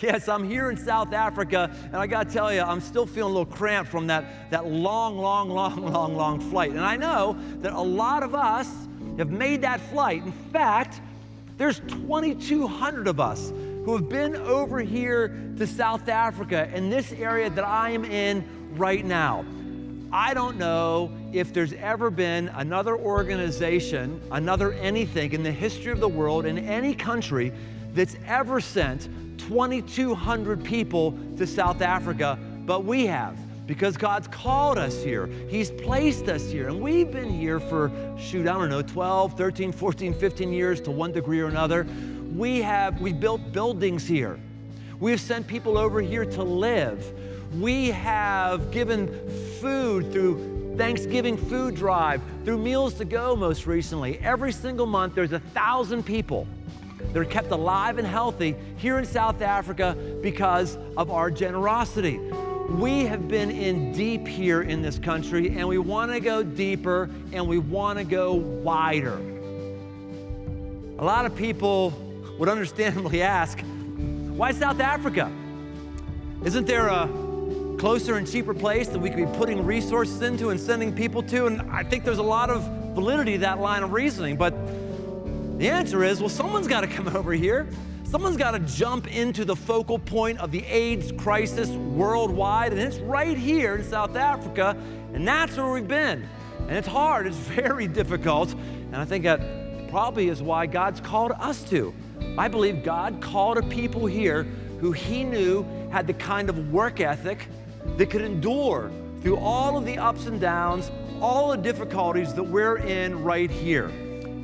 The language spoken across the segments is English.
Yes, I'm here in South Africa, and I got to tell you, I'm still feeling a little cramped from that long flight. And I know that a lot of us have made that flight. In fact, there's 2,200 of us who have been over here to South Africa in this area that I am in right now. I don't know if there's ever been another organization, another anything in the history of the world, in any country, that's ever sent 2,200 people to South Africa, but we have, because God's called us here. He's placed us here, and we've been here for, 12, 13, 14, 15 years to one degree or another. We built buildings here. We have sent people over here to live. We have given food through Thanksgiving food drive, through Meals to Go most recently. Every single month, there's 1,000 people that are kept alive and healthy here in South Africa because of our generosity. We have been in deep here in this country, and we want to go deeper, and we want to go wider. A lot of people would understandably ask, why South Africa? Isn't there a closer and cheaper place that we could be putting resources into and sending people to? And I think there's a lot of validity to that line of reasoning, but the answer is, well, someone's got to come over here. Someone's got to jump into the focal point of the AIDS crisis worldwide, and it's right here in South Africa, and that's where we've been. And it's hard, it's very difficult, and I think that probably is why God's called us to. I believe God called a people here who He knew had the kind of work ethic that could endure through all of the ups and downs, all the difficulties that we're in right here.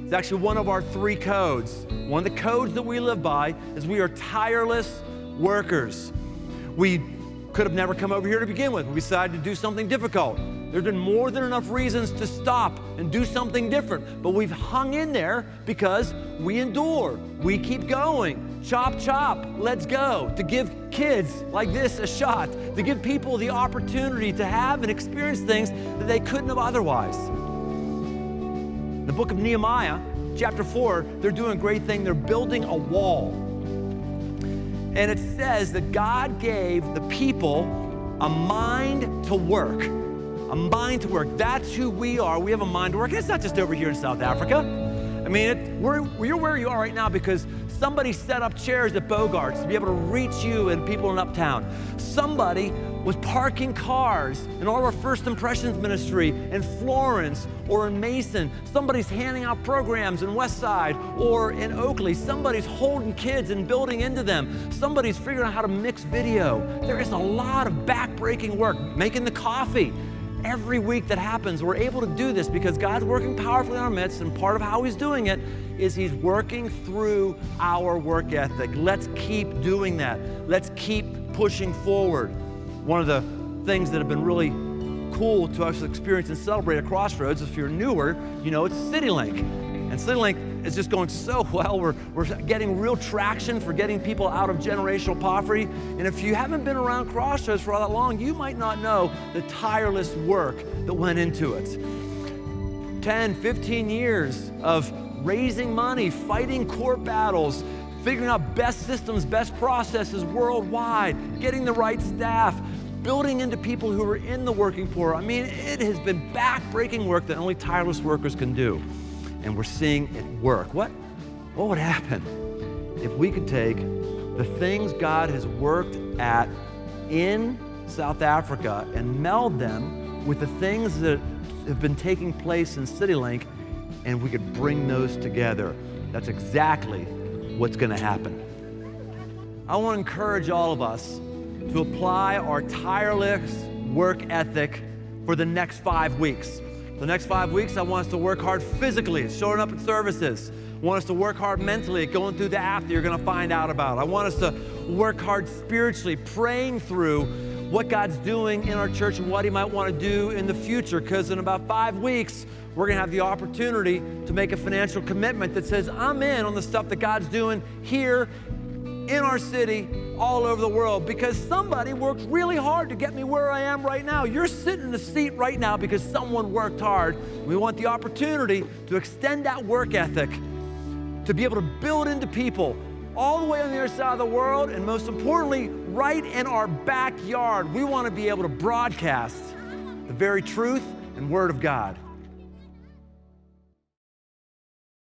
It's actually one of our 3 codes. One of the codes that we live by is we are tireless workers. We could have never come over here to begin with. We decided to do something difficult. There's been more than enough reasons to stop and do something different, but we've hung in there because we endure. We keep going. Chop, chop, let's go. To give kids like this a shot, to give people the opportunity to have and experience things that they couldn't have otherwise. The book of Nehemiah, chapter 4, they're doing a great thing. They're building a wall. And it says that God gave the people a mind to work. A mind to work. That's who we are. We have a mind to work. And it's not just over here in South Africa. I mean, you're where you are right now because somebody set up chairs at Bogart's to be able to reach you and people in Uptown. Somebody was parking cars in all of our First Impressions ministry in Florence or in Mason. Somebody's handing out programs in West Side or in Oakley. Somebody's holding kids and building into them. Somebody's figuring out how to mix video. There is a lot of back-breaking work, making the coffee. Every week that happens, we're able to do this because God's working powerfully in our midst, and part of how He's doing it is He's working through our work ethic. Let's keep doing that. Let's keep pushing forward. One of the things that have been really cool to us experience and celebrate at Crossroads, if you're newer, you know it's CityLink. And CityLink is just going so well. We're getting real traction for getting people out of generational poverty. And if you haven't been around Crossroads for all that long, you might not know the tireless work that went into it. 10, 15 years of raising money, fighting court battles, figuring out best systems, best processes worldwide, getting the right staff, building into people who are in the working poor. I mean, it has been back-breaking work that only tireless workers can do. And we're seeing it work. What would happen if we could take the things God has worked at in South Africa and meld them with the things that have been taking place in CityLink, and we could bring those together? That's exactly what's going to happen. I want to encourage all of us to apply our tireless work ethic for the next 5 weeks. The next 5 weeks, I want us to work hard physically at showing up at services. I want us to work hard mentally at going through the app that you're going to find out about. I want us to work hard spiritually, praying through what God's doing in our church and what He might want to do in the future, because in about 5 weeks, we're going to have the opportunity to make a financial commitment that says, I'm in on the stuff that God's doing here in our city, all over the world, because somebody worked really hard to get me where I am right now. You're sitting in the seat right now because someone worked hard. We want the opportunity to extend that work ethic, to be able to build into people all the way on the other side of the world, and most importantly, right in our backyard. We want to be able to broadcast the very truth and Word of God.